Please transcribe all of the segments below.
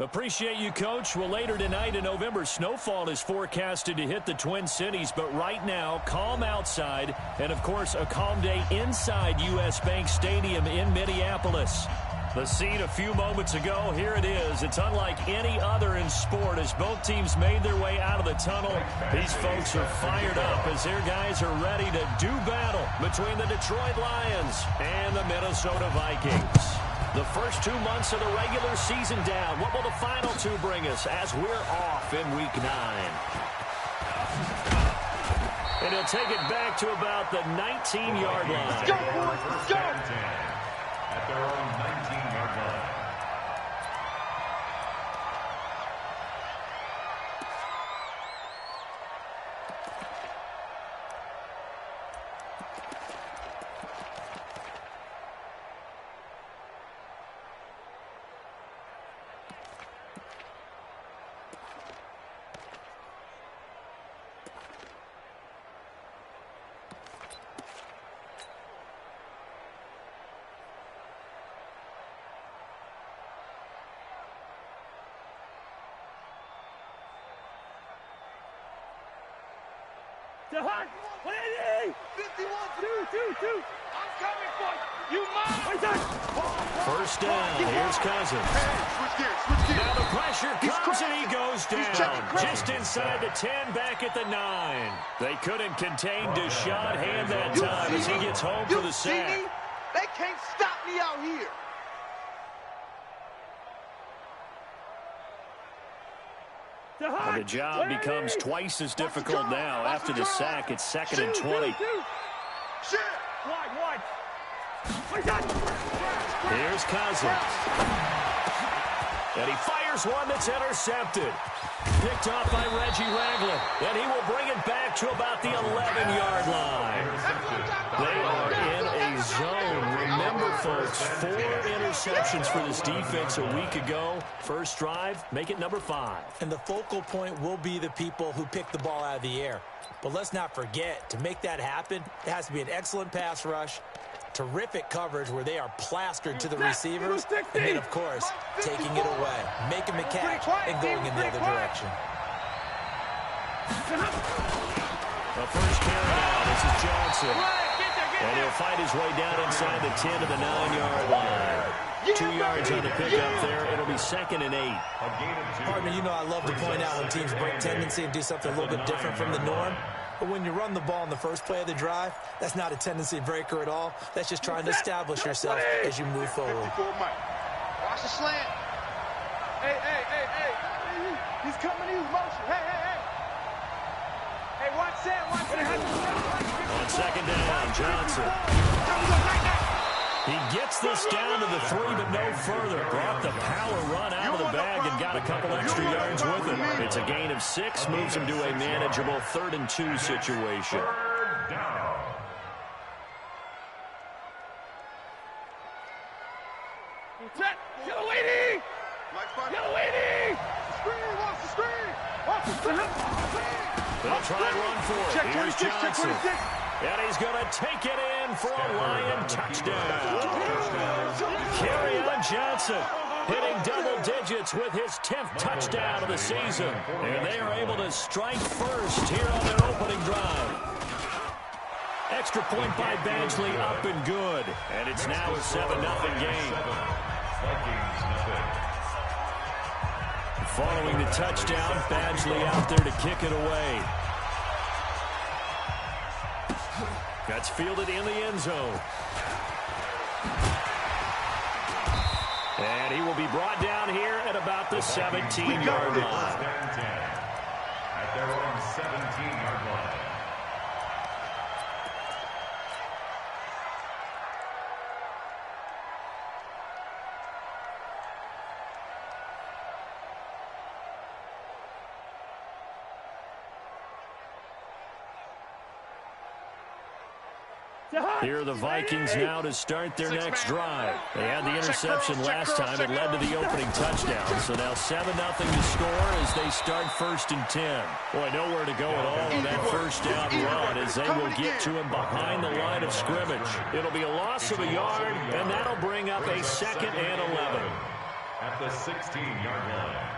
Appreciate you, Coach. Well, later tonight, a November snowfall is forecasted to hit the Twin Cities, but right now, calm outside, and, of course, a calm day inside U.S. Bank Stadium in Minneapolis. The scene a few moments ago, here it is. It's unlike any other in sport as both teams made their way out of the tunnel. These folks are fired up as their guys are ready to do battle between the Detroit Lions and the Minnesota Vikings. The first 2 months of the regular season down. What will the final two bring us as we're off in Week 9? And he'll take it back to about the 19-yard line. Go, boys, go! At their own 19-yard line. The hunt! Lady! 51, 2. I'm coming for you! You must! First down. Here's Cousins. Hey, switch gears. Now the pressure comes and he goes down. Just inside the 10, back at the 9. They couldn't contain Deshaun Hand that time as he gets home for the sack. They can't stop me out here! And the job becomes twice as difficult now. After the sack, it's 2nd and 20. Here's Cousins. And he fires one that's intercepted. Picked off by Reggie Ragland. And he will bring it back to about the 11-yard line. They are in a zone. Remember, folks, 4 interceptions for this defense a week ago. First drive, make it number 5. And the focal point will be the people who pick the ball out of the air. But let's not forget, to make that happen, it has to be an excellent pass rush, terrific coverage where they are plastered to the receivers, and then, of course, taking it away, making the catch, and going in the other direction. The first carry now, this is Johnson. And he'll fight his way down inside the 10 to the 9-yard line. 2 yards on the pickup there. It'll be 2nd and 8. Partner, you know I love to point out when teams break tendency and do something a little bit different from the norm. But when you run the ball in the first play of the drive, that's not a tendency breaker at all. That's just trying to establish yourself as you move forward. Watch the slant. Hey. He's coming, he's motion. Hey. Hey, watch that. On 2nd down, Johnson. He gets this down to the 3, but no further. Brought the power run out of the bag and got a couple extra yards with it. It's a gain of 6, moves him to a manageable 3rd and 2 situation. Third down. Yellow lady! Watch the screen! They'll try and run for it. Here's Johnson. And he's going to take it in for a Lion touchdown. Kerryon Johnson hitting double digits with his 10th touchdown of the season. And they are able to strike first here on their opening drive. Extra point by Badgley up and good. And it's now a 7-0 game. Following the touchdown, Badgley out there to kick it away. That's fielded in the end zone. And he will be brought down here at about the 17-yard line. At their own 17-yard line. Here are the Vikings now to start their next drive. They had the interception last time. It led to the opening touchdown. So now 7-0 to score as they start 1st and 10. Boy, nowhere to go at all on that first down run as they will get to him behind the line of scrimmage. It'll be a loss of a yard, and that'll bring up a 2nd and 11. at the 16-yard line.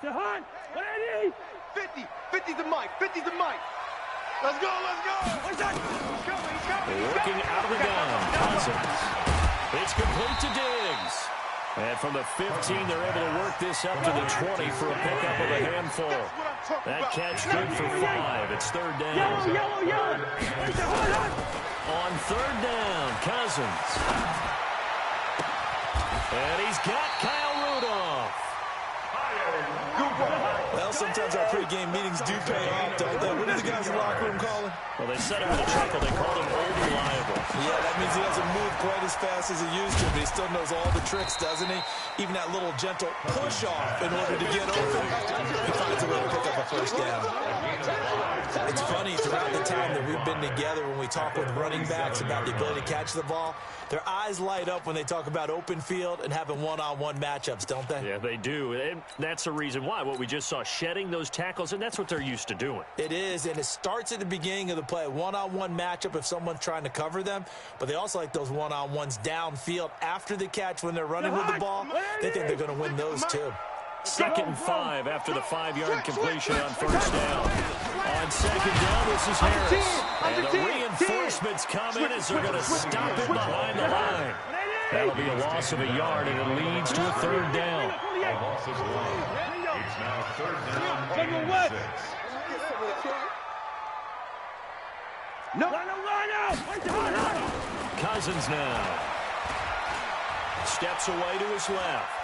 Jahan, 180. 50. 50's the mic. 50's the mic. Let's go. Let's go. He's coming. Working out of the gun, Cousins. It's complete to Diggs. And from the 15, they're able to work this up to the 20 for a pickup of a handful. That catch good for 5. It's third down. Yellow. On third down, Cousins. And he's got Kyle Rudolph. Well, sometimes our pregame meetings do pay off, don't they? What do the guys in the locker room call him? Well, they said it with a chuckle. They called him old reliable. Yeah, that means he doesn't move quite as fast as he used to, but he still knows all the tricks, doesn't he? Even that little gentle push-off in order to get open. He finds a way to pick up a first down. It's funny, throughout the time that we've been together, when we talk with running backs about the ability to catch the ball, their eyes light up when they talk about open field and having one-on-one matchups, don't they? Yeah, they do. And that's the reason why. What we just saw, shedding those tackles, and that's what they're used to doing. It is, and it starts at the beginning of the play. One-on-one matchup if someone's trying to cover them, but they also like those one-on-ones downfield after the catch when they're running with the ball. They think they're going to win those, too. 2nd and 5 after the 5-yard completion on first down. On second down, this is Harris. And the reinforcements come in as they're going to stop it behind the line. That'll be a loss of a yard, and it leads to a third down. A loss of 1. It's now third down and 6. Cousins now. Steps away to his left.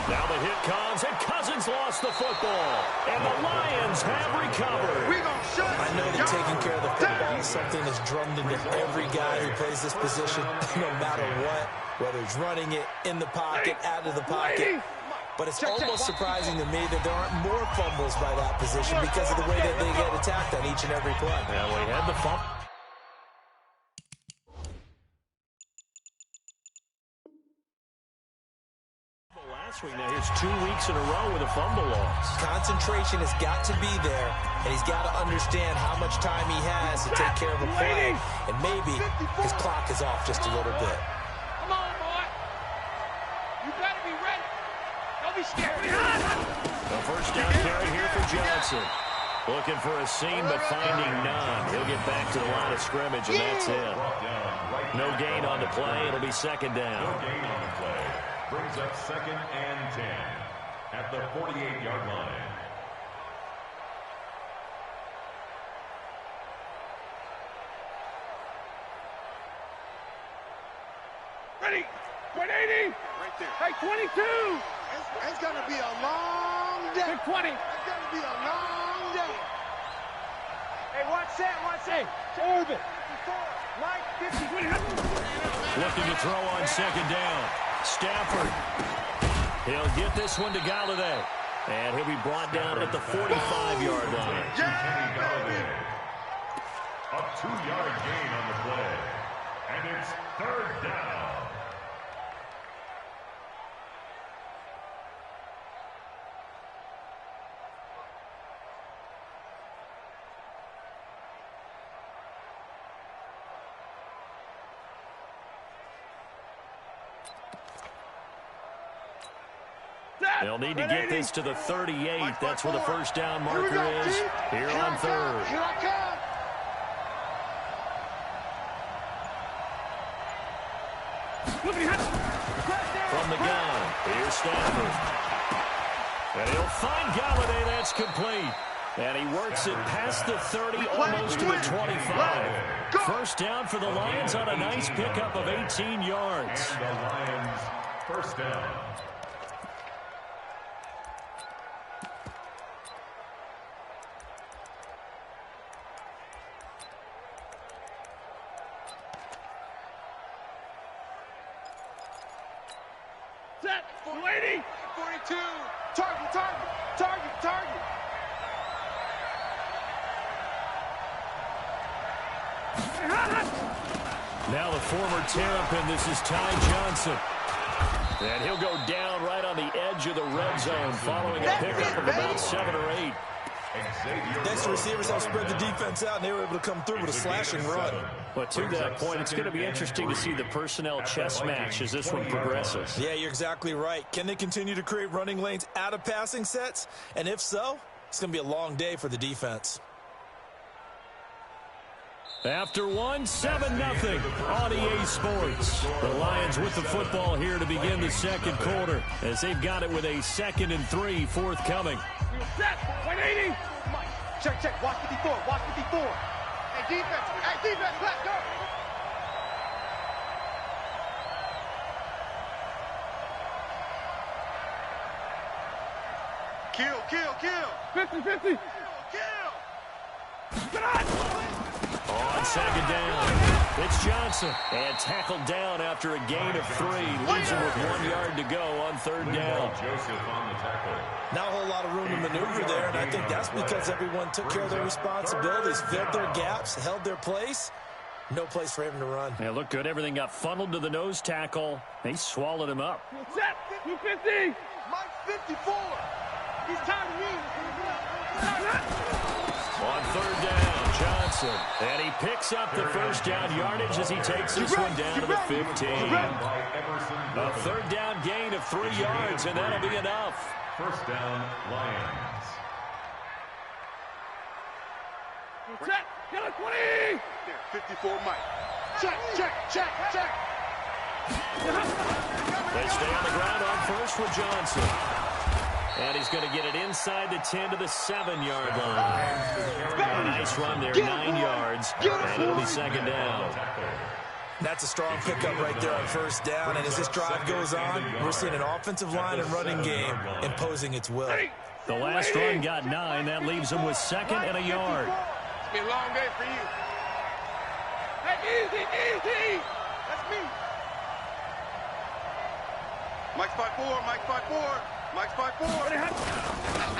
Now the hit comes, and Cousins lost the football. And the Lions have recovered. I know that taking care of the football is something that's drummed into every guy who plays this position, no matter what, whether he's running it, in the pocket, out of the pocket. But it's almost surprising to me that there aren't more fumbles by that position because of the way that they get attacked on each and every play. Now we had the fumble. Now here's 2 weeks in a row with a fumble loss. Concentration has got to be there, and he's got to understand how much time he has to take care of a play, and maybe his clock is off just a little bit. Come on, boy. You better be ready. Don't be scared. The first down carry here for Johnson. Looking for a seam, but finding none. He'll get back to the line of scrimmage, and that's it. No gain on the play. It'll be second down. No gain on the play. Brings up 2nd and 10 at the 48-yard line. Ready. 180. Right there. Hey, 22. It's going to be a long day. 20. It's going to be a long day. Hey, watch that. Orbit. Mike, 50. Looking to throw on second down. Stafford. He'll get this one to Galladay. And he'll be brought down at the 45-yard line. A 2-yard gain on the play. And it's third down. They'll need to get this to the 38. That's where the first down marker is here on third. Here I come. From the gun, here's Stafford. And he'll find Galladay. That's complete. And he works it past the 30, almost to the 25. First down for the Lions on a nice pickup of 18 yards. And the Lions first down. Set. 280. 42. Target. Now the former Terrapin, this is Ty Johnson. And he'll go down right on the edge of the red zone following a pickup of about 7 or 8. Next, receivers have spread the defense out, and they were able to come through with a slash and run. But to that point, it's going to be interesting to see the personnel chess match as this one progresses. Yeah, you're exactly right. Can they continue to create running lanes out of passing sets? And if so, it's going to be a long day for the defense. After one, 7-0 on EA Sports. The Lions with the football here to begin the second quarter as they've got it with a 2nd and 3 forthcoming. Set, 180. Mike, check. Watch 54. Hey, defense, let's go. Kill. 50. Kill. Get on. On 2nd down, it's Johnson. And tackled down after a gain of 3. Leaves him with 1 yard to go on 3rd down. Not a whole lot of room to maneuver there, and I think that's because everyone took care of their responsibilities, filled their gaps, held their place. No place for him to run. Yeah, looked good. Everything got funneled to the nose tackle. They swallowed him up. Set, 250. Mike, 54. He's tired of me. On 3rd down, Johnson. And he picks up the first down yardage as he takes this one down to the 15. A 3rd down gain of 3 yards, and that'll be enough. First down, Lions. Set, get a 20. There, 54, Mike. Check. They stay on the ground on first with Johnson. And he's going to get it inside the 10 to the 7-yard line. A nice run there, 9 yards. And it'll be 2nd down. That's a strong pickup right there on 1st down. And as this drive goes on, we're seeing an offensive line and running game imposing its will. The last run got 9. That leaves him with 2nd and a yard. It's been a long day for you. Hey, easy. That's me. Mike's 5'4.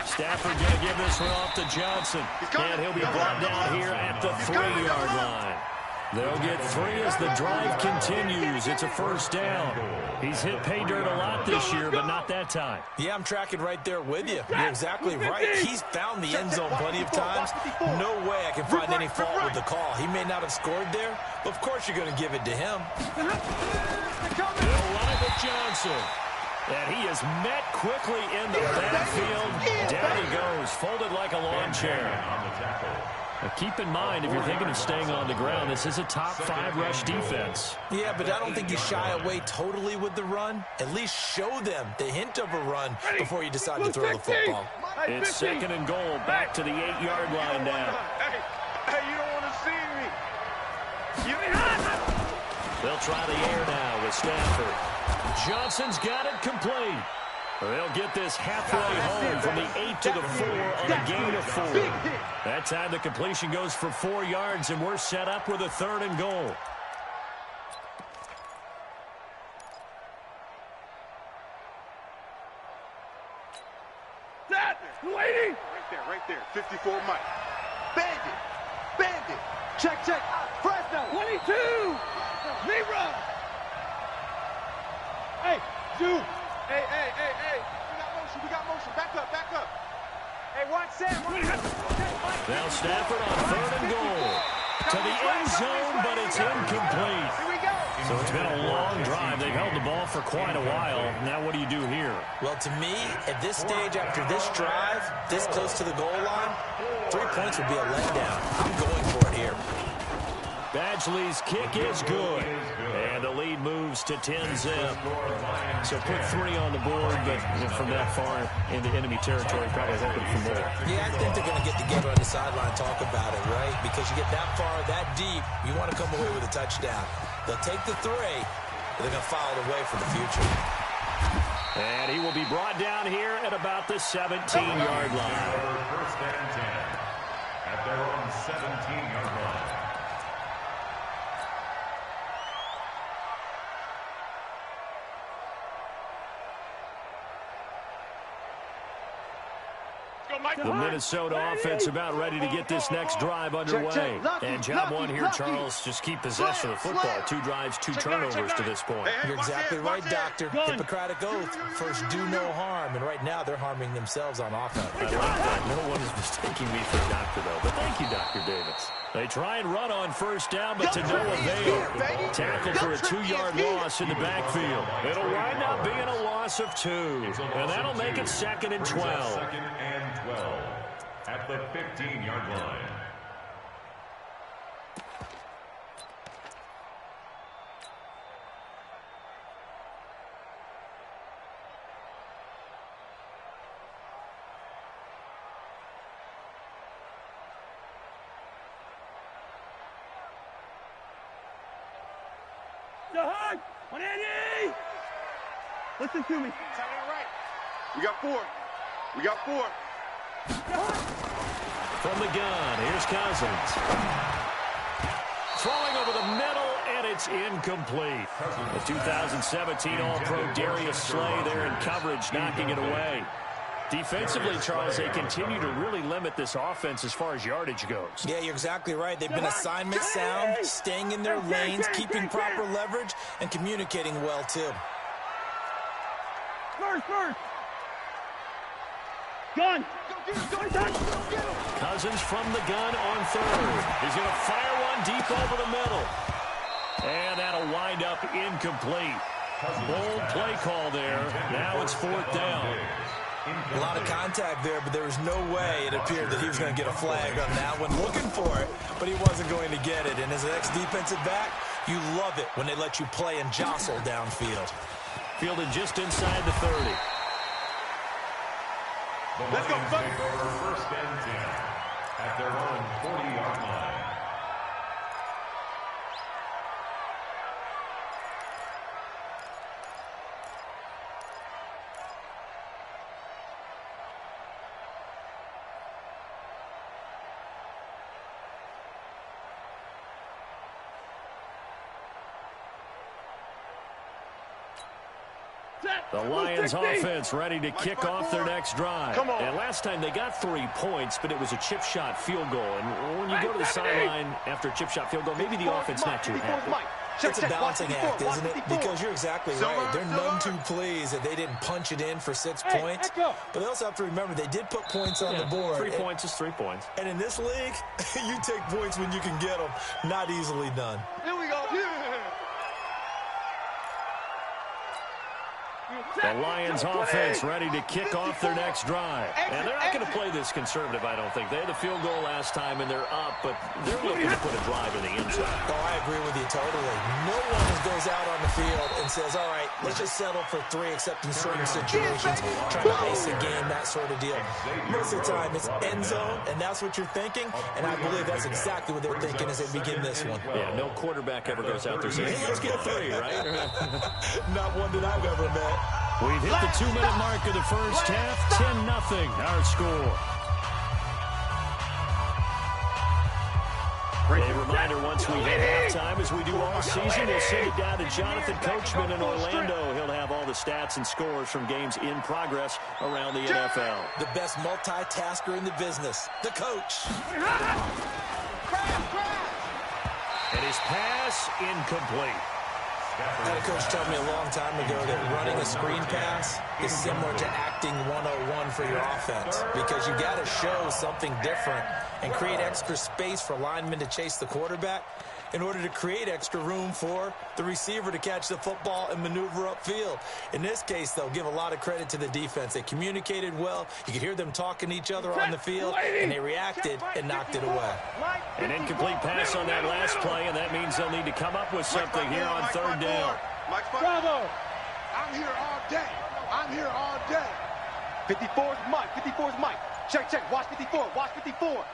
Stafford going to give this one off to Johnson. And he'll be brought down here at the 3-yard line. They'll get 3 as the drive continues. It's a 1st down. He's hit pay dirt a lot this year, but not that time. Yeah, I'm tracking right there with you. You're exactly right. He's found the end zone plenty of times. No way I can find any fault with the call. He may not have scored there, but of course you're going to give it to him. They'll run it with Johnson. And he is met quickly in the backfield. Down he goes, folded like a lawn chair. Now keep in mind, if you're thinking of staying on the ground, this is a top 5 rush defense. Yeah, but I don't think you shy away totally with the run. At least show them the hint of a run before you decide to throw the football. It's 2nd and goal, back to the 8-yard line now. Hey, you don't want to see me. They'll try the air now with Stafford. Johnson's got it complete. They'll get this halfway home from the 8 to the 4 on a gain of 4. That time the completion goes for 4 yards, and we're set up with a 3rd and goal. Set, 280. Right there. 54, Mike. Bandit. Check. Fresno. 22. Zebra. Hey, Jude. Hey. We got motion. Back up. Hey, watch Sam. Now Stafford on 3rd and goal. To the end zone, but it's incomplete. Here we go. So it's been a long drive. They've held the ball for quite a while. Now what do you do here? Well, to me, at this stage after this drive, this close to the goal line, 3 points would be a letdown. I'm going for it here. Badgley's kick is good. And the lead moves to 10-zip. So put 3 on the board, but from that far into enemy territory, probably hoping for more. Yeah, I think they're going to get together on the sideline and talk about it, right? Because you get that far, that deep, you want to come away with a touchdown. They'll take the 3, but they're going to file it away for the future. And he will be brought down here at about the 17-yard line. First and 10 at their own 17-yard line. The Minnesota offense about ready to get this next drive underway. And job one here, Charles, just keep possession of the football. 2 drives, 2 turnovers to this point. You're exactly right, Doctor. Hippocratic oath. First, do no harm. And right now, they're harming themselves on offense. I like that. No one is mistaking me for a doctor, though. But thank you, Dr. Davis. They try and run on first down, but to no avail. Tackle for a 2-yard loss in the backfield. It'll wind up being a loss of 2. And that'll make it 2nd and 12. 2nd and 12 at the 15-yard line. Hard. 180. Listen to me. Right. We got 4. We got 4. From the gun, here's Cousins. Throwing over the middle, and it's incomplete. The 2017 All-Pro Darius Slay there in coverage, knocking it away. Defensively, Charles, they continue to really limit this offense as far as yardage goes. Yeah, you're exactly right. They've been assignment sound, staying in their lanes, keeping proper leverage, and communicating well, too. First. Gun. Cousins from the gun on 3rd. He's going to fire one deep over the middle. And that'll wind up incomplete. Bold play call there. Now it's 4th down. A lot of contact there, but there was no way it appeared that he was going to get a flag on that one. Looking for it, but he wasn't going to get it. And as an ex-defensive back, you love it when they let you play and jostle downfield. Fielded just inside the 30. Let's go, take over 1st and 10 at their own 40-yard line. The Lions offense ready to kick off their next drive. And last time they got 3 points, but it was a chip shot field goal. And when you go to the sideline after a chip shot field goal, maybe the offense not too happy. It's a balancing act, isn't it? Because you're exactly right. They're none too pleased that they didn't punch it in for 6 points. But they also have to remember they did put points on the board. 3 points is 3 points. And in this league, you take points when you can get them. Not easily done. Here we go. The Lions offense ready to kick off their next drive. And they're not going to play this conservative, I don't think. They had the field goal last time, and they're up, but they're looking to put a drive in the end zone. Oh, I agree with you totally. No one goes out on the field and says, all right, let's just settle for 3, except in certain situations, trying to ice a game, that sort of deal. Most of the time, it's end zone, and that's what you're thinking, and I believe that's exactly what they're thinking as they begin this one. Yeah, no quarterback ever goes out there saying, hey, let's get 3, right? Not one that I've ever met. We've hit the 2-minute mark of the first half. 10-0 our score. A reminder, once we hit halftime, as we do all season, we'll send it down to Jonathan Coachman in Orlando. He'll have all the stats and scores from games in progress around the NFL. The best multitasker in the business, the coach. And his pass incomplete. I had a coach tell me a long time ago that running a screen pass is similar to acting 101 for your offense, because you got to show something different and create extra space for linemen to chase the quarterback in order to create extra room for the receiver to catch the football and maneuver upfield. In this case, though, give a lot of credit to the defense. They communicated well. You could hear them talking to each other on the field, and they reacted and knocked it away. An incomplete pass on that last play, and that means they'll need to come up with something here on 3rd down. Bravo! I'm here all day. I'm here all day. 54's Mike. 54's Mike. Check. Watch 54. Watch 54.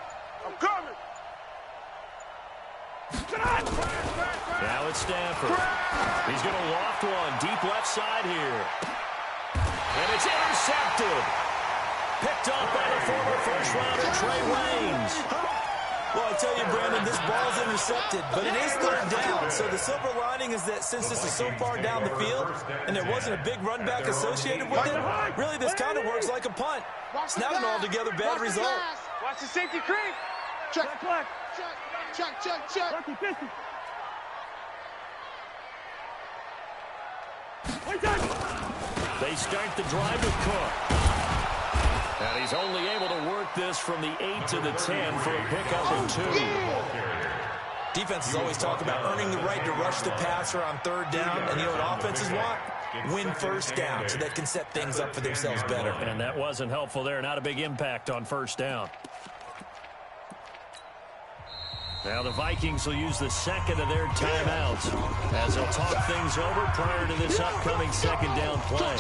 I'm coming. Now it's Stafford. He's going to loft one deep left side here. And it's intercepted. Picked up by the former first-rounder Trey Waynes. Well, I tell you, Brandon, this ball's intercepted, but it is third down. So the silver lining is that since this is so far down the field and there wasn't a big run back associated with it, really this kind of works like a punt. It's not an altogether bad result. Watch the safety creep. Check. They start the drive with Cook. And he's only able to work this from the 8 to the 10 for a pickup of 2. Defenses always talk about earning the right to rush the passer on third down, and you know what offenses want? Win first down so they can set things up for themselves better. And that wasn't helpful there. Not a big impact on first down. Now the Vikings will use the second of their timeouts as they'll talk things over prior to this upcoming second down play.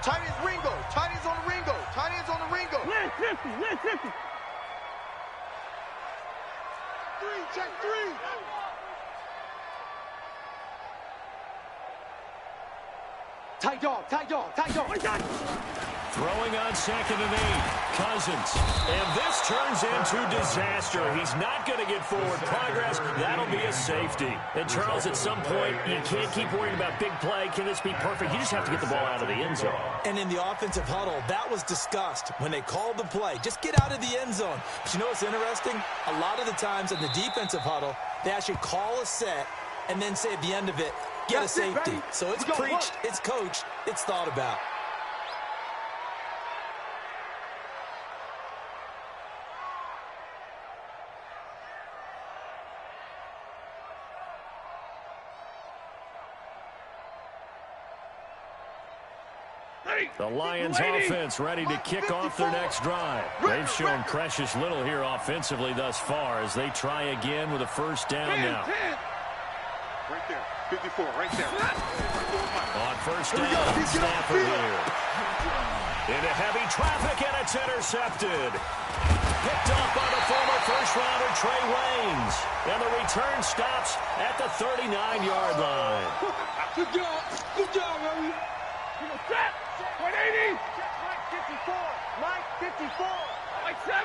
Tight ends Ringo. Tight ends on the Ringo. Tight ends on the Ringo. Lynn 50. 3, check 3. Tight dog. Throwing on second and 8. Cousins. And this turns into disaster. He's not going to get forward progress. That'll be a safety. And Charles, at some point, you can't keep worrying about big play. Can this be perfect? You just have to get the ball out of the end zone. And in the offensive huddle, that was discussed when they called the play. Just get out of the end zone. But you know what's interesting? A lot of the times in the defensive huddle, they actually call a set and then say at the end of it, get a safety. So it's preached, it's coached, it's thought about. The Lions offense ready to kick off their next drive. They've shown precious little here offensively thus far as they try again with a first down now. Right there. 54, right there. On first down, Stafford here. Into heavy traffic, and it's intercepted. Picked up by the former first-rounder Trey Waynes. And the return stops at the 39-yard line. Good job, baby. Set. 180. Mike 54. Mike 54. Mike 7.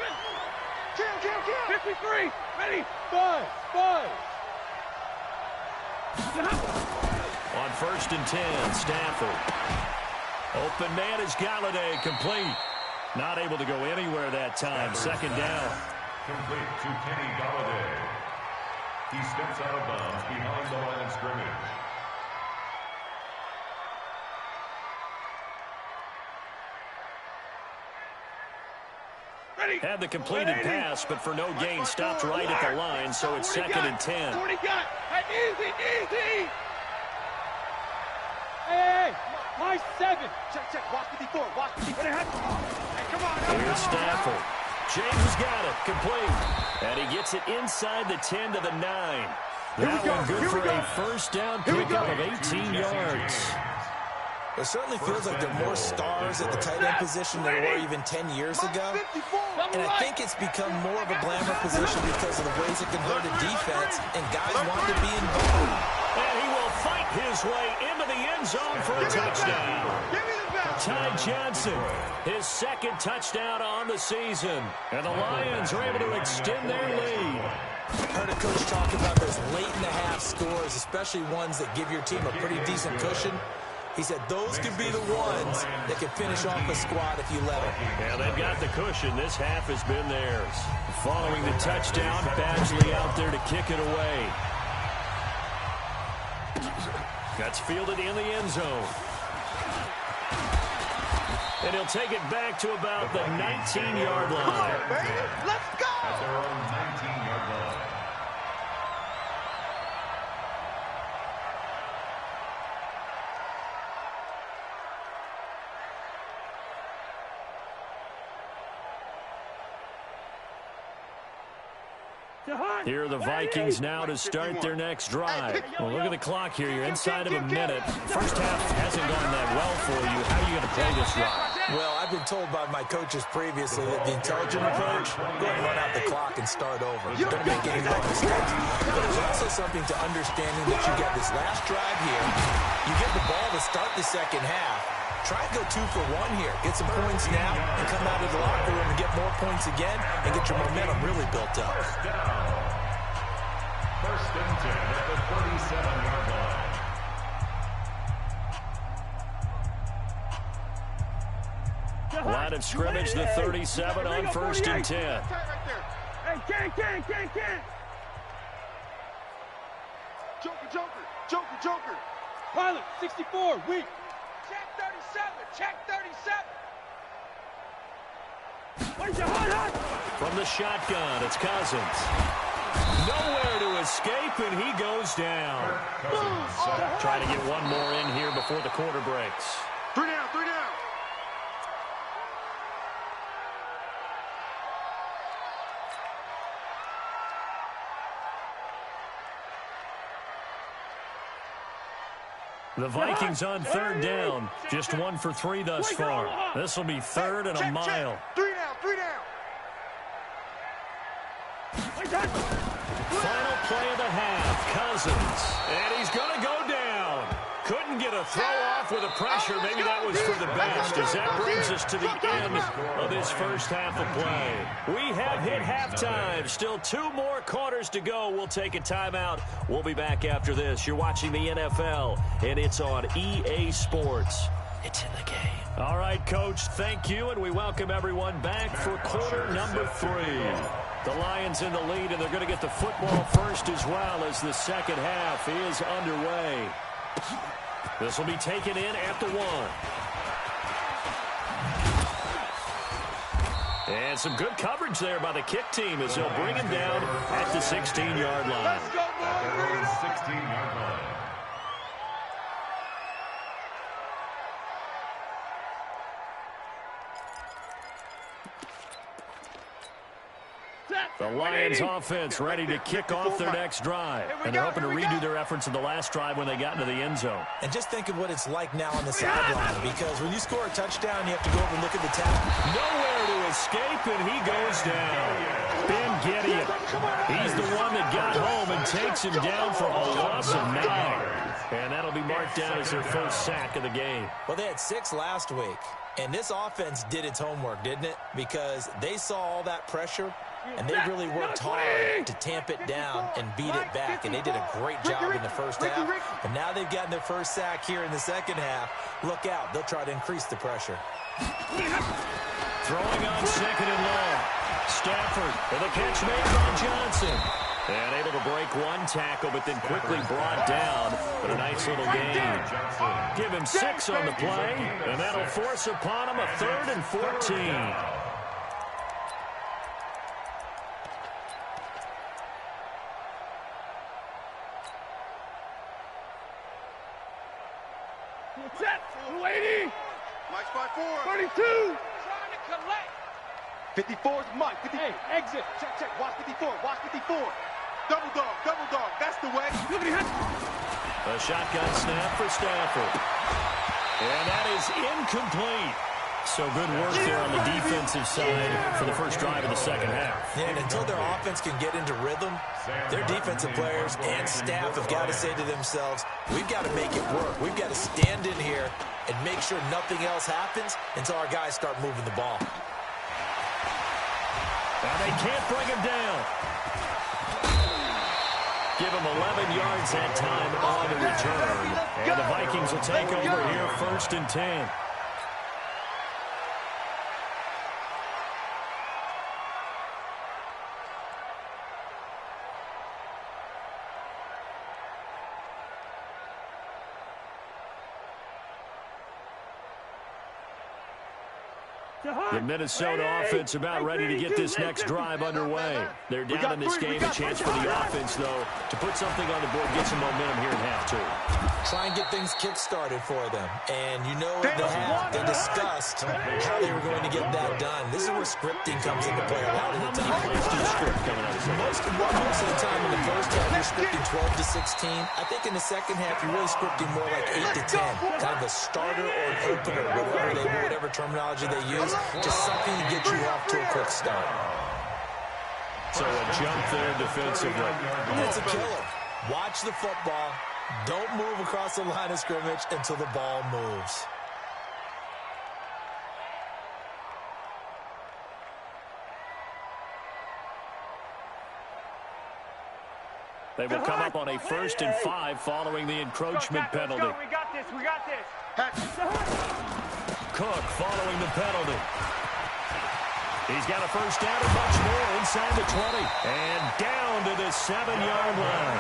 Kill. 53. Ready. 5. On first and 10, Stafford. Open man is Galladay, complete. Not able to go anywhere that time. Second down. Complete to Kenny Galladay. He steps out of bounds behind the line of scrimmage. Had the completed pass, but for no gain, stopped right at the line, so it's second and 10. 40 got. Easy. Hey, my 7. Check. Watch 54. Hey, come on. Here's Stafford. James has got it. Complete. And he gets it inside the 10 to the 9. That one good for a first down pickup of 18 yards. It certainly feels like there are more stars at the tight end position than there were even 10 years ago. And I think it's become more of a glamour position because of the ways it can hurt a defense, and guys want to be involved. And he will fight his way into the end zone for a touchdown. Ty Johnson, his second touchdown on the season. And the Lions are able to extend their lead. Heard a coach talk about those late-in-the-half scores, especially ones that give your team a pretty decent cushion. He said those could be the ones that can finish off a squad if you let them. Yeah, they've got the cushion. This half has been theirs. Following the touchdown, Badgley out there to kick it away. That's fielded in the end zone. And he'll take it back to about the 19-yard line. Let's go! At their own 19-yard line. Here are the Vikings now to start their next drive. Well, look at the clock here. You're inside of a minute. First half hasn't gone that well for you. How are you going to play this drive? Well, I've been told by my coaches previously that the intelligent approach, go ahead and run out the clock and start over. Don't make any more mistakes. But there's also something to understanding that you get this last drive here. You get the ball to start the second half. Try and go 2 for 1 here. Get some points now and come out of the locker room and get more points again and get your momentum really built up. First and 10 at the 37-yard line. Line of scrimmage, the 37 on 1st and 10. Hey, Ken. Joker. Pilot, 64, weak. Check 37. Where's your hot? From the shotgun, it's Cousins. Nowhere to escape, and he goes down. Trying to get one more in here before the quarter breaks. 3 down. The Vikings on 3rd down. Just 1 for 3 thus far. This will be 3rd and a mile. 3 down. Final play of the half. Cousins. And he's going to go down. Couldn't get a throw off with the pressure. Maybe that was for the best, as that brings us to the end of this first half of play. We have hit halftime. Still 2 more quarters to go. We'll take a timeout. We'll be back after this. You're watching the NFL, and it's on EA Sports. It's in the game. All right, Coach, thank you, and we welcome everyone back for quarter number 3. The Lions in the lead, and they're going to get the football first as well as the second half is underway. This will be taken in at the 1. And some good coverage there by the kick team as they'll bring him down at the 16-yard line. At their own 16-yard line. The Lions offense ready to kick off their next drive. And they're hoping to redo their efforts in the last drive when they got into the end zone. And just think of what it's like now on the sideline, because when you score a touchdown, you have to go over and look at the tap. Nowhere to escape, and he goes down. Ben Gideon. He's the one that got home and takes him down for a loss of 9. And that'll be marked down as their first sack of the game. Well, they had 6 last week. And this offense did its homework, didn't it? Because they saw all that pressure, and they really worked hard to tamp it down and beat it back. And they did a great job in the first half. But now they've gotten their first sack here in the second half. Look out. They'll try to increase the pressure. Throwing on 2nd and long. Stafford with a catch made by Johnson. And able to break one tackle, but then quickly brought down. But a nice little gain. Give him 6 on the play, and that'll force upon him a 3rd and 14. Set, 280. Mike's by 4. 32. Trying to collect. 54 is Mike. 50. Hey, exit. Check. Watch 54. Double dog. That's the way. A shotgun snap for Stafford. And that is incomplete. So good work there on the defensive side for the first drive of the second half. Yeah, and until their offense can get into rhythm, their defensive players and staff have got to say to themselves, we've got to make it work. We've got to stand in here and make sure nothing else happens until our guys start moving the ball. Now they can't bring him down. Give him 11 yards that time on the return. And the Vikings will take over here 1st and 10. The Minnesota offense about ready to get this next drive underway. They're down in this game. A chance for the offense, though, to put something on the board, get some momentum here in half two. Try and get things kick-started for them. And you know at the half, they discussed how they were going to get that done. This is where scripting comes into play a lot of the time. Most of the time in the first half, you're scripting 12 to 16. I think in the second half, you're really scripting more like 8 to 10. Kind of a starter or an opener, whatever terminology they use. Just something to get you off to a quick start. So a jump there defensively. It's a killer. Watch the football. Don't move across the line of scrimmage until the ball moves. They will come up on a 1st and 5 following the encroachment penalty. We got this. We got this. Cook following the penalty. He's got a first down and much more inside the 20. And down to the 7-yard line.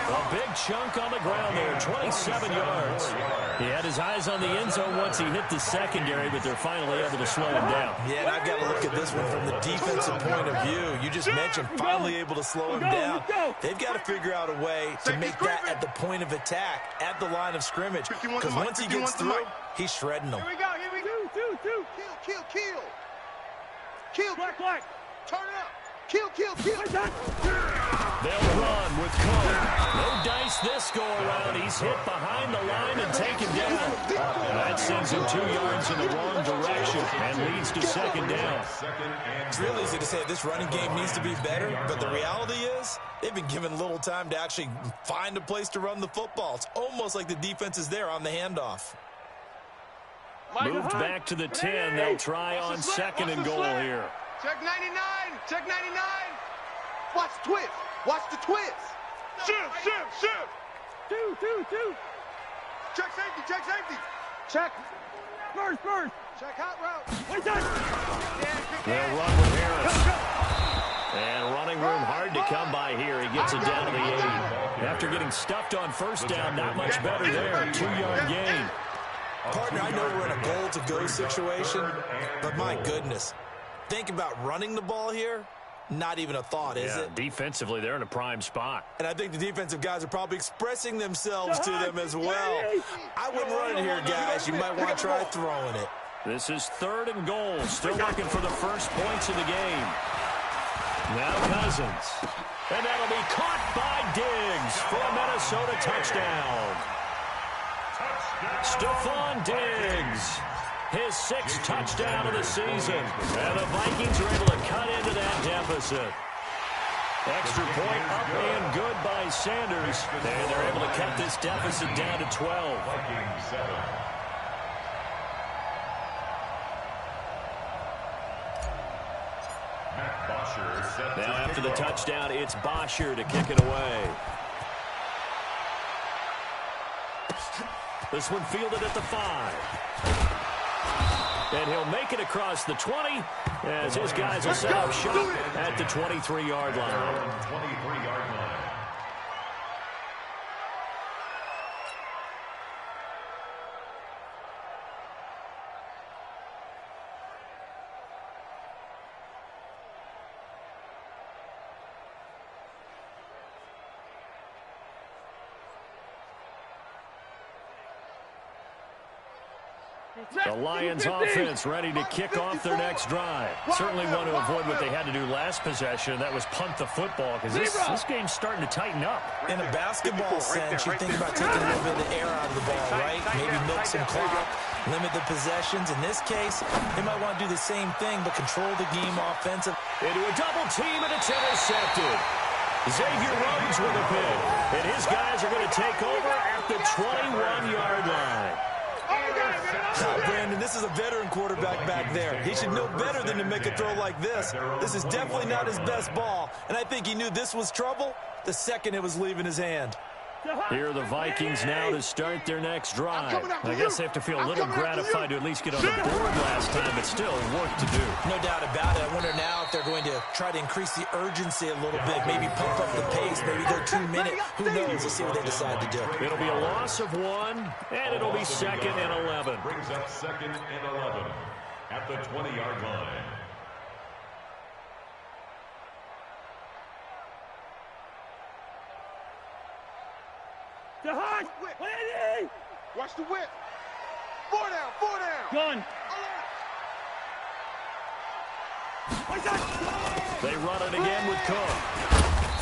A big chunk on the ground there, 27 yards. He had his eyes on the end zone once he hit the secondary, but they're finally able to slow him down. Yeah, and I've got to look at this one from the defensive point of view. You just mentioned finally able to slow him down. They've got to figure out a way to make that at the point of attack, at the line of scrimmage. Because once he gets through, he's shredding them. Here we go. Two. Kill. Black. Turn it up. Kill. They'll run with Cook. No dice this go around. He's hit behind the line and taken down. That sends him 2 yards in the wrong direction and leads to 2nd down. It's real easy to say this running game needs to be better, but the reality is they've been given little time to actually find a place to run the football. It's almost like the defense is there on the handoff. Moved back to the 10. They'll try on 2nd and goal here. Check 99. Watch the twist. Shoot. Two. Check safety. Check. First. Check hot route. Wait time. They'll run with Harris. And running room hard to come by here. He gets it down to the 8. After getting stuffed on first down, not much better there. 2-yard gain. Partner, I know we're in a goal-to-go situation, but my goodness. Think about running the ball here. Not even a thought, is it? Defensively, they're in a prime spot. And I think the defensive guys are probably expressing themselves to them as well. I wouldn't run it here, guys. You might want to try throwing it. This is 3rd and goal. Still looking for the first points of the game. Now Cousins. And that'll be caught by Diggs for a Minnesota touchdown. Stephon Diggs. His 6th touchdown of the season. And the Vikings are able to cut into that deficit. Extra point up and good by Sanders. And they're able to cut this deficit down to 12. Now after the touchdown, it's Bosher to kick it away. This one fielded at the 5. And he'll make it across the 20 as his guys will set up shop at the 23-yard line. The Lions offense ready to kick off their next drive. Certainly want to avoid what they had to do last possession. That was punt the football because this game's starting to tighten up. In a basketball sense, you think about taking a little bit of the air out of the ball, right? Maybe milk some clock, limit the possessions. In this case, they might want to do the same thing but control the game offensive. Into a double team and it's intercepted. Xavier Rhodes with a pick. And his guys are going to take over at the 21-yard line. Brandon, this is a veteran quarterback back there. He should know better than to make a throw like this. This is definitely not his best ball, and I think he knew this was trouble the second it was leaving his hand. Here are the Vikings now to start their next drive. I guess they have to feel a little gratified to at least get on the board last time, but still work to do. No doubt about it. I wonder now if they're going to try to increase the urgency a little bit, maybe pump up the pace, maybe go 2 minutes. Who knows? Let's see what they decide to do. It'll be a loss of 1, and it'll be 2nd and 11. Brings up 2nd and 11. at the 20-yard line. The hot! 180! Watch the whip. 4 down, 4 down. Gun! They run it again with Cook.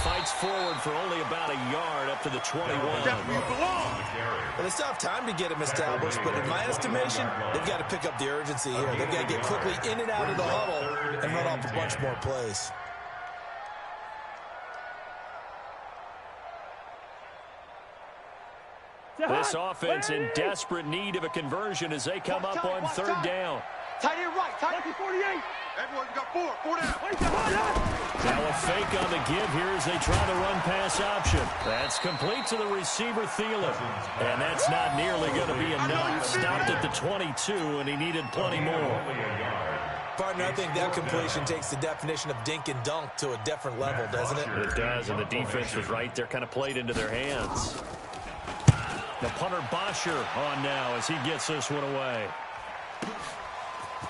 Fights forward for only about a yard up to the 21. Well, they still have time to get him established, but in my estimation, they've got to pick up the urgency here. They've got to get quickly in and out of the huddle and run off a bunch more plays. This offense in desperate need of a conversion as they come up on third down. Tight end right, tight end 48. Everyone got 4 down. Now a fake on the give here as they try the run-pass option. That's complete to the receiver, Thielen. And that's not nearly going to be enough. Stopped at the 22, and he needed plenty more. Partner, I think that completion takes the definition of dink and dunk to a different level, doesn't it? It does, and the defense was right there, kind of played into their hands. The punter Bosher on now as he gets this one away.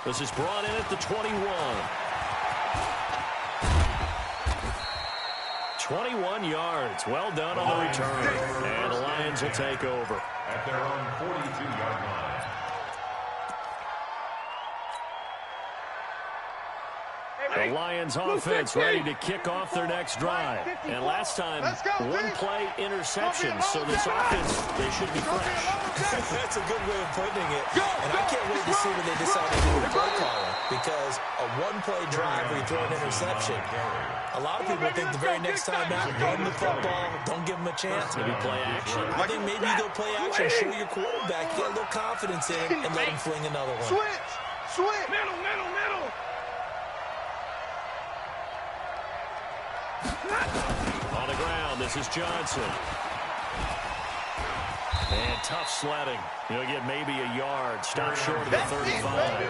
This is brought in at the 21. 21 yards. Well done on the return. And the Lions will take over. At their own 42-yard line. The Lions offense ready to kick off their next drive. And last time, one-play interception. So this offense, they should be fresh. That's a good way of putting it. And I can't wait to see when they decide to do a play caller. Because a one-play drive where you throw an interception, a lot of people think the very next time out, run the football, don't give them a chance. Maybe play action. I think maybe you go play action, show your quarterback, get a little confidence in him, and let him fling another one. Switch. Middle. On the ground, this is Johnson. And tough sledding. He'll get maybe a yard. Stop short of the 35.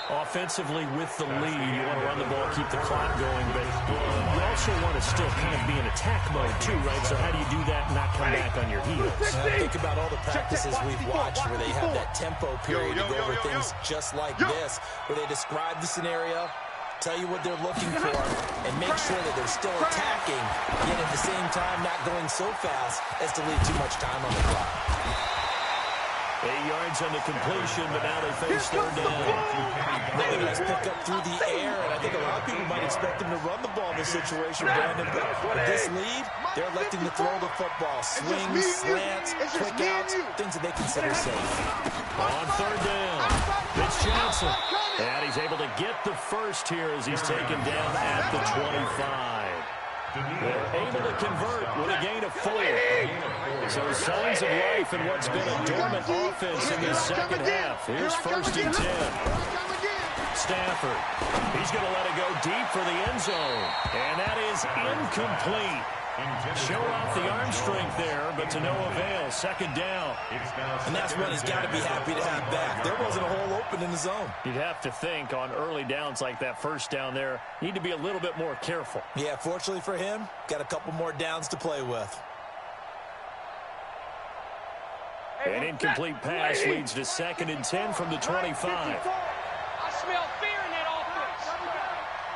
Offensively with the lead, you want to run the ball, keep the clock going, but you also want to still kind of be in attack mode too, right? So how do you do that and not come back on your heels? Think about all the practices we've watched where they have that tempo period to go over things just like this, where they describe the scenario, tell you what they're looking for, and make sure that they're still attacking, yet at the same time not going so fast as to leave too much time on the clock. 8 yards on the completion, but now they face third down. Really nice pick up through the air, and I think a lot of people might expect them to run the ball in this situation, Brandon, but with this lead, they're electing to throw the football. Swings, slants, quick outs, things that they consider safe. On third down, it's Johnson. And he's able to get the first here as he's taken down at the 25. They're able to convert with a gain of 4. So signs of life in what's been a dormant offense in the second half. Here's 1st and 10. Stafford. He's going to let it go deep for the end zone. And that is incomplete. Show off the arm strength there, but to no avail. 2nd down. And that's what he's got to be happy to have back. There wasn't a hole open in the zone. You'd have to think on early downs like that first down there, need to be a little bit more careful. Yeah, fortunately for him, got a couple more downs to play with. An incomplete pass leads to 2nd and 10 from the 25. I smell fear in that offense.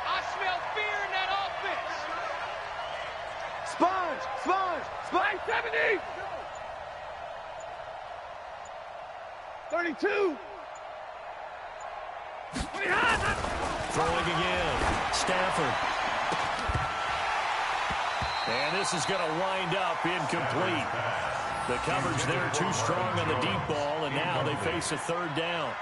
I smell fear in that offense. Sponge. 70. 32. Throwing again. Stafford. And this is going to wind up incomplete. The coverage there too strong on the deep ball, and now they face a 3rd down.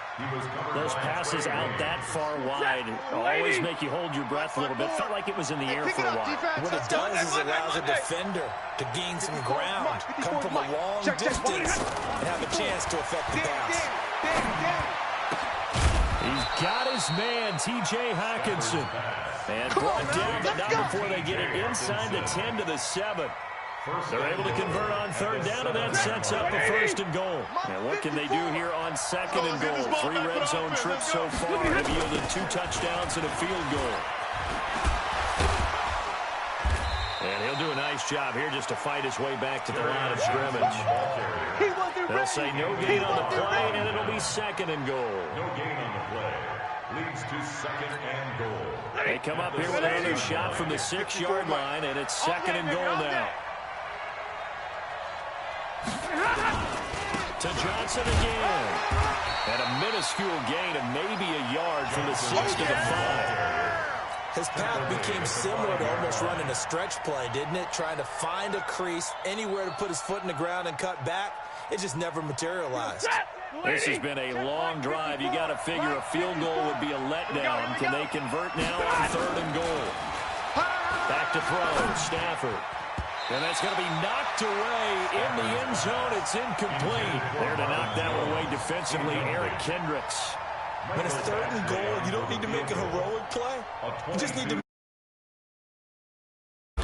Those passes out that far wide always make you hold your breath a little bit. Felt like it was in the air for a while. What it does is it allows a defender to gain some ground, come from a long distance, and have a chance to affect the pass. He's got his man, T.J. Hawkinson. And brought down, but not before they get it inside the 10 to the 7. They're able to convert on 3rd down, and that sets up a 1st and goal. Now, what can they do here on 2nd and goal? 3 red zone trips so far. They've yielded 2 touchdowns and a field goal. And he'll do a nice nice job here just to fight his way back to the line of scrimmage. They'll say no gain on the play, and it'll be 2nd and goal. No gain on the play. Leads to 2nd and goal. They come up here with another shot from the 6-yard line, and it's 2nd and goal now. To Johnson again. And a minuscule gain of maybe a yard from the 6 to the 5. His path became similar to almost running a stretch play, didn't it? Trying to find a crease, anywhere to put his foot in the ground and cut back. It just never materialized. This has been a long drive. You got to figure a field goal would be a letdown. Can they convert now on 3rd and goal? Back to throw, Stafford. And that's going to be knocked away in the end zone. It's incomplete. There to knock that one away defensively, Eric Kendricks. When it's 3rd and goal, you don't need to make a heroic play. You just need to make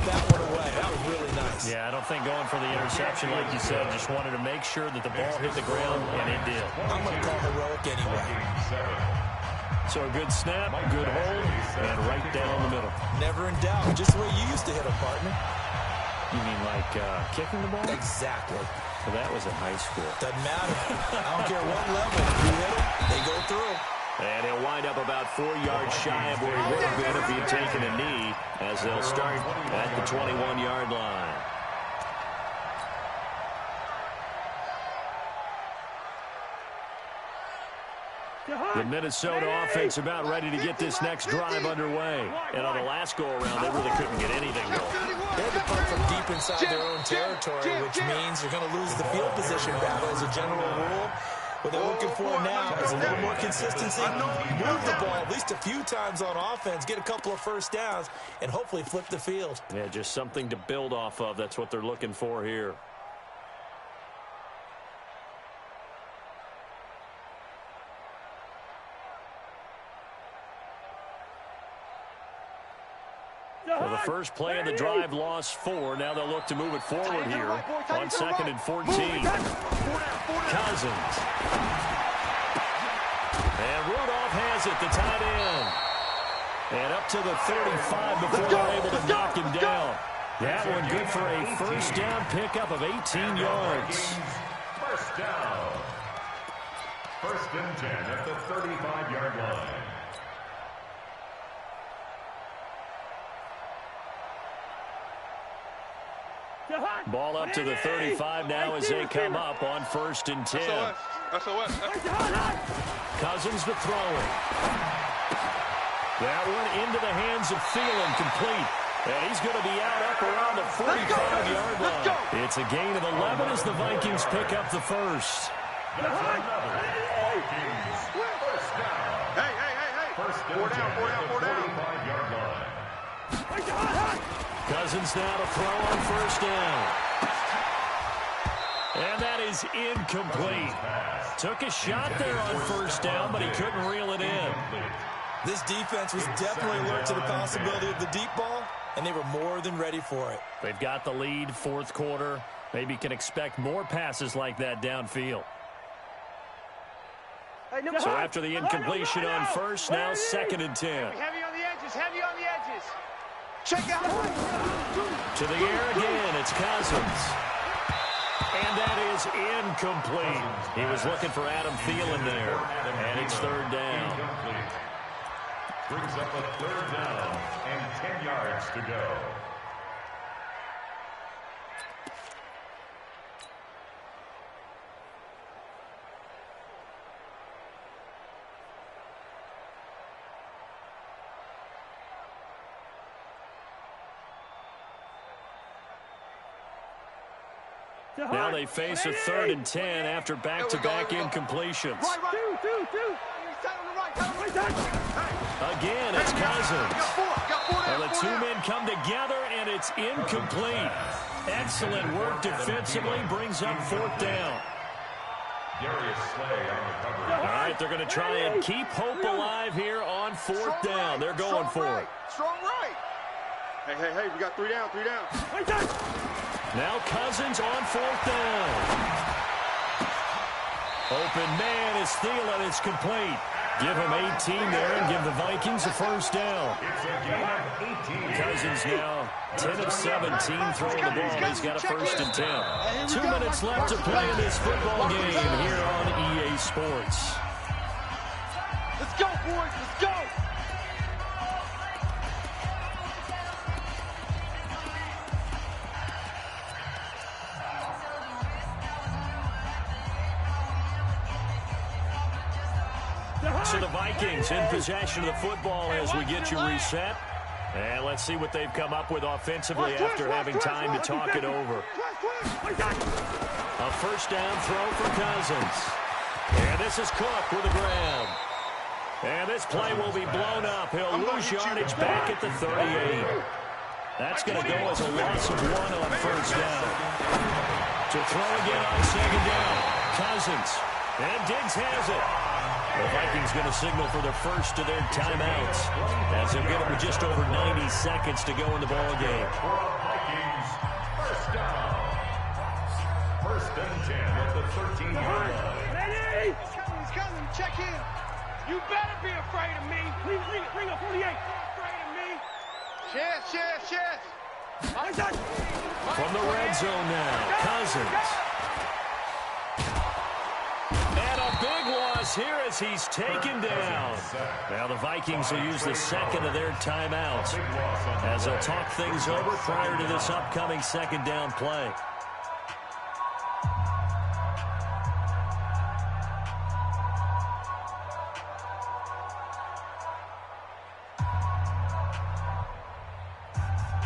that one away. That was really nice. Yeah, I don't think going for the interception, like you said, just wanted to make sure that the ball hit the ground, and it did. I'm going to call heroic anyway. So a good snap, good hold, and right down the middle. Never in doubt. Just the way you used to hit a partner. You mean like kicking the ball? Exactly. Well, that was in high school. Doesn't matter. I don't care what level. You hit them, they go through. And he'll wind up about 4 yards shy of where he would have been if he had taken a knee, as they'll start at the 21-yard line. The Minnesota offense about ready to get this next drive underway. And on the last go-around, they really couldn't get anything going. They had to punt from deep inside their own territory, which means they're going to lose the field position battle as a general rule. What they're looking for now is a little more consistency, move the ball at least a few times on offense, get a couple of first downs, and hopefully flip the field. Yeah, just something to build off of. That's what they're looking for here. Well, the first play of the drive lost 4. Now they'll look to move it forward here on 2nd and 14. Cousins. And Rudolph has it, the tight end. And up to the 35 before they're able to knock him down. That one good for a first down pickup of 18 yards. First down. 1st and 10 at the 35-yard line. Ball up to the 35 now as they come up on 1st and 10. Cousins to throw it. That one into the hands of Thielen, complete. And he's going to be out up around the 45-yard line. It's a gain of 11 as the Vikings pick up the first. First down. 45-yard line. Cousins now to throw on 1st down. And that is incomplete. Took a shot there on 1st down, but he couldn't reel it in. This defense was definitely alert to the possibility of the deep ball, and they were more than ready for it. They've got the lead, 4th quarter. Maybe can expect more passes like that downfield. So after the incompletion on 1st, now 2nd and 10. Heavy on the edges, heavy on the edges. Check out. To the air again, it's Cousins. And that is incomplete. He was looking for Adam Thielen there. And it's 3rd down. Brings up a 3rd down and 10 yards to go. Now they face a 3rd and 10 after back-to-back incompletions. Again, it's Cousins. Well, the 2 men come together, and it's incomplete. Excellent work defensively, brings up 4th down. All right, they're going to try and keep hope alive here on 4th down. They're going for it. Strong right. Hey, we got 3 down, 3 down. Now Cousins on 4th down. Open man is Thielen. It's complete. Give him 18 there and give the Vikings a first down. It's a gain of 18. Cousins now 10 of 17 throwing the ball. He's got a first and 10. 2 minutes left to play in this football game here on EA Sports. Let's go, boys. Let's go. So the Vikings in possession of the football as we get you reset. And let's see what they've come up with offensively after having time to talk it over. A first down throw for Cousins. And this is Cook with a grab. And this play will be blown up. He'll lose yardage back at the 38. That's going to go as a loss of 1 on first down. To throw again on second down. Cousins. And Diggs has it. The Vikings going to signal for their first of their timeouts as they'll get them just over 90 seconds to go in the ball game. Vikings, first down. First and 10 at the 13-yard line. Ready? He's coming. Check in. You better be afraid of me. Bring up 48. Afraid of me. Yes. From the red zone now, Cousins. And a big loss here as he's taken down. Now the Vikings will use the second of their timeouts as they'll talk things over prior to this upcoming second down play.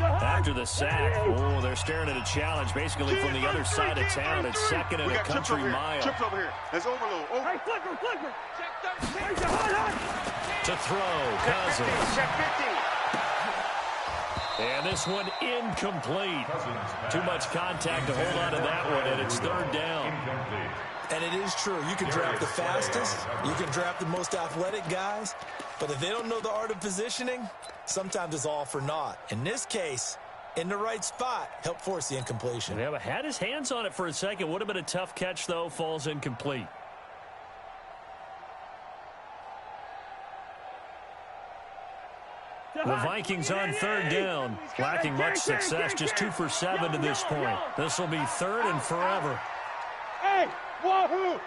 After the sack, they're staring at a challenge basically from the other side of town. It's second and a country mile. Trips over here. Let's overload. Hey, flipper. To throw, Cousins. Check 50. And this one incomplete. Too much contact to hold on to that one, and it's third down. And it is true. You can draft the fastest. You can draft the most athletic guys. But if they don't know the art of positioning, sometimes it's all for naught. In this case, in the right spot, help force the incompletion. Yeah, but had his hands on it for a second. Would have been a tough catch, though. Falls incomplete. The Vikings on third down, lacking much success, just 2 for 7 to this point. This will be third and forever. Hey, wahoo!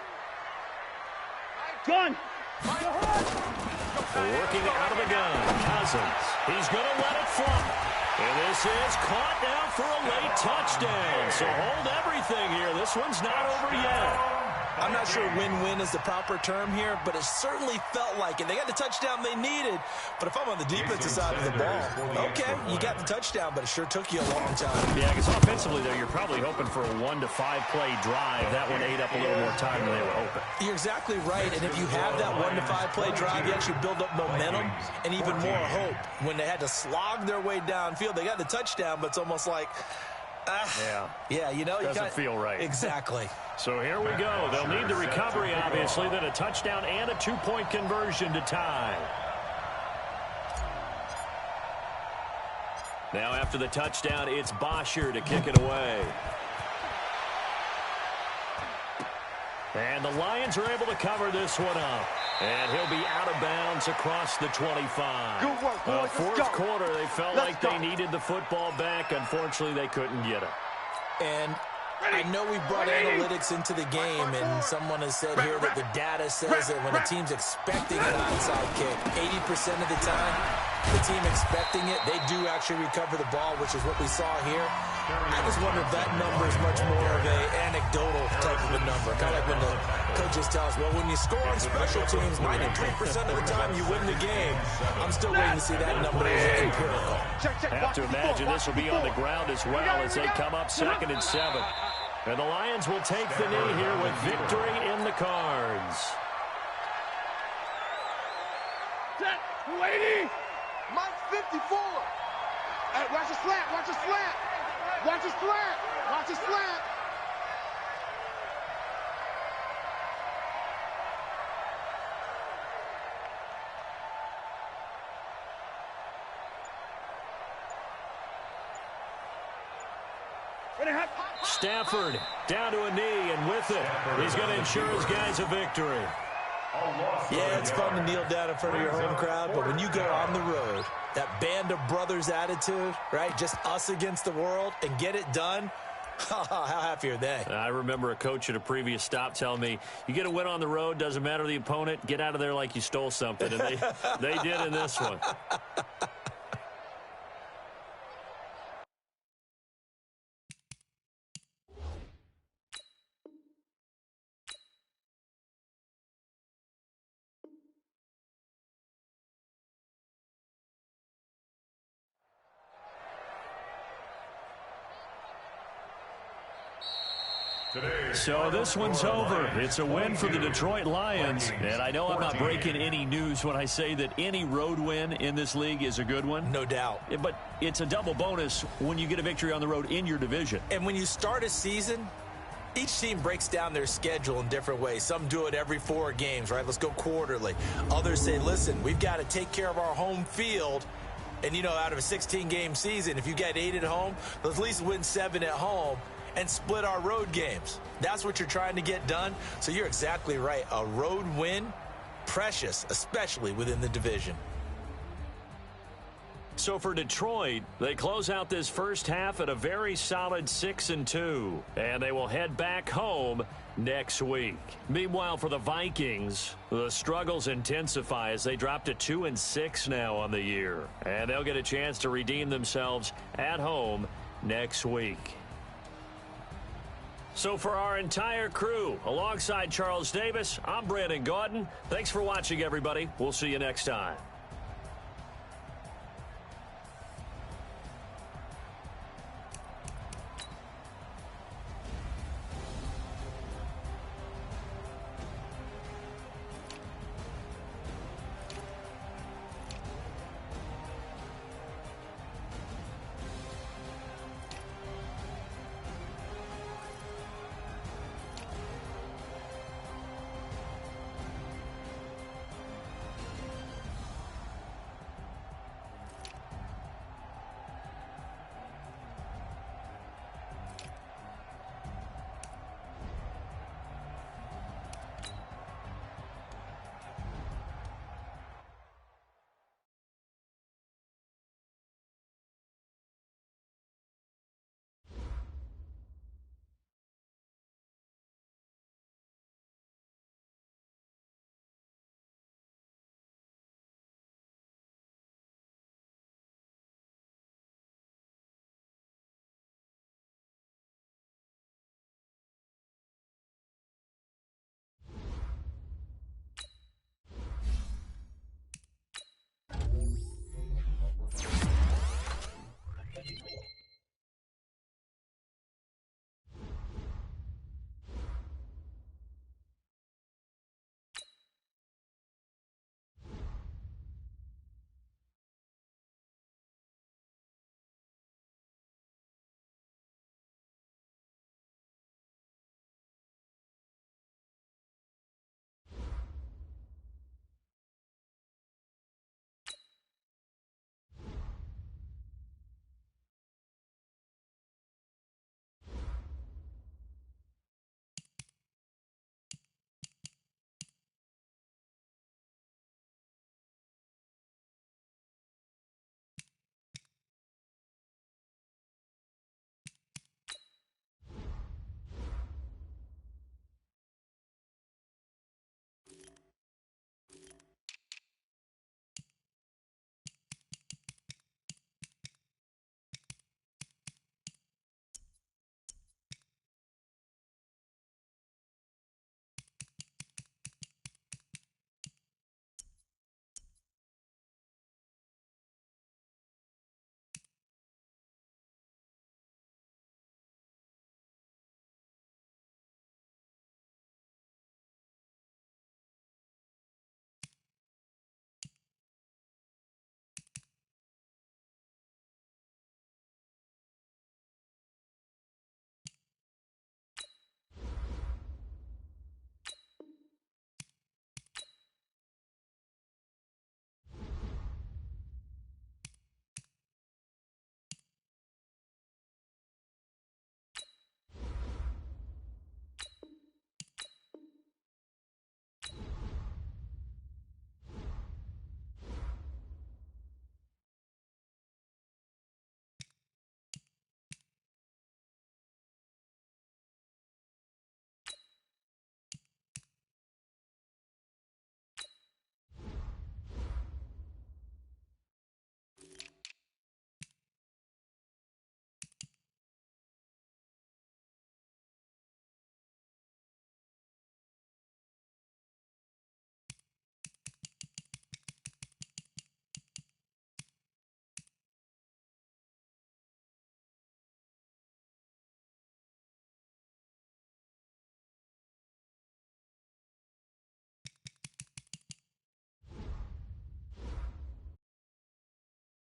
Gun! Working out of the gun, Cousins. He's going to let it flop. And this is caught now for a late touchdown. So hold everything here. This one's not over yet. I'm not sure win-win is the proper term here, but it certainly felt like it. They got the touchdown they needed, but if I'm on the defensive side of the ball, okay, you got the touchdown, but it sure took you a long time. Yeah, because offensively there, you're probably hoping for a 1 to 5 play drive. That one ate up a little more time than they were hoping. You're exactly right, and if you have that 1 to 5 play drive, you actually build up momentum and even more hope. When they had to slog their way downfield, they got the touchdown, but it's almost like, yeah, you know, doesn't feel right. Exactly. So here we go. They'll need the recovery, obviously, then a touchdown and a 2-point conversion to tie. Now after the touchdown, it's Bosher to kick it away. And the Lions are able to cover this one up. And he'll be out of bounds across the 25. Good work, boys. Fourth quarter, they felt like they needed the football back. Unfortunately, they couldn't get it. And I know we brought analytics into the game, and someone has said here that the data says that when a team's expecting an onside kick, 80% of the time, the team expecting it, they do actually recover the ball, which is what we saw here. I just wonder if that number is much more of an anecdotal type of a number. Kind of like when the coaches tell us, well, when you score on special teams, 93% of the time you win the game. I'm still waiting to see that number as empirical. I have to imagine this will be on the ground as well as they come up 2nd and 7. And the Lions will take the knee here with victory in the cards. Set, 280. Mike 54. Hey, watch the slant. Watch the slant. Watch the slant. Watch the slant. Stafford down to a knee, and with it, he's going to ensure his guys a victory. Yeah, it's fun to kneel down in front of your home crowd, but when you go on the road, that band of brothers attitude, right, just us against the world, and get it done, how happy are they? I remember a coach at a previous stop telling me, you get a win on the road, doesn't matter the opponent, get out of there like you stole something, and they did in this one. So this one's over. It's a win for the Detroit Lions. And I know I'm not breaking any news when I say that any road win in this league is a good one. No doubt. But it's a double bonus when you get a victory on the road in your division. And when you start a season, each team breaks down their schedule in different ways. Some do it every 4 games, right? Let's go quarterly. Others say, listen, we've got to take care of our home field. And, you know, out of a 16-game season, if you get 8 at home, let's at least win 7 at home and split our road games. That's what you're trying to get done. So you're exactly right. A road win, precious, especially within the division. So for Detroit, they close out this first half at a very solid 6-2, and they will head back home next week. Meanwhile, for the Vikings, the struggles intensify as they drop to 2-6 now on the year, and they'll get a chance to redeem themselves at home next week. So for our entire crew, alongside Charles Davis, I'm Brandon Gaudin. Thanks for watching, everybody. We'll see you next time.